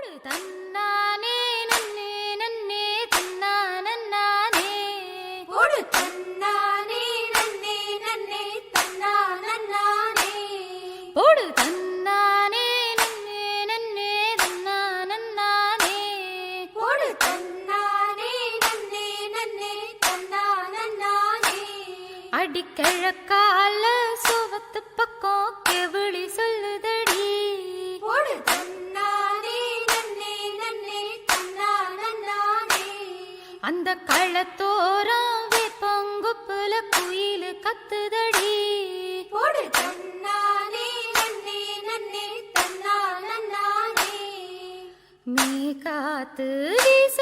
போடு தன்னானே நன்னே நன்னே தன்னானே போடு தன்னானே நன்னே நன்னே தன்னானே போடு தன்னானே நன்னே நன்னே தன்னானே போடு தன்னானே நன்னே நன்னே தன்னானே அடிக்கிழக்கால சுவத்து பக்கம் கெவிழி சொல்லுதடி போடு தன்னானே நன்னே நன்னே தன்னானே அந்த கள்ளத்தோரம் வேப்பங்குப்புல குயிலு கத்துதடி போடு தன்னானே நன்னே நன்னே தன்னானே மே காத்து வீச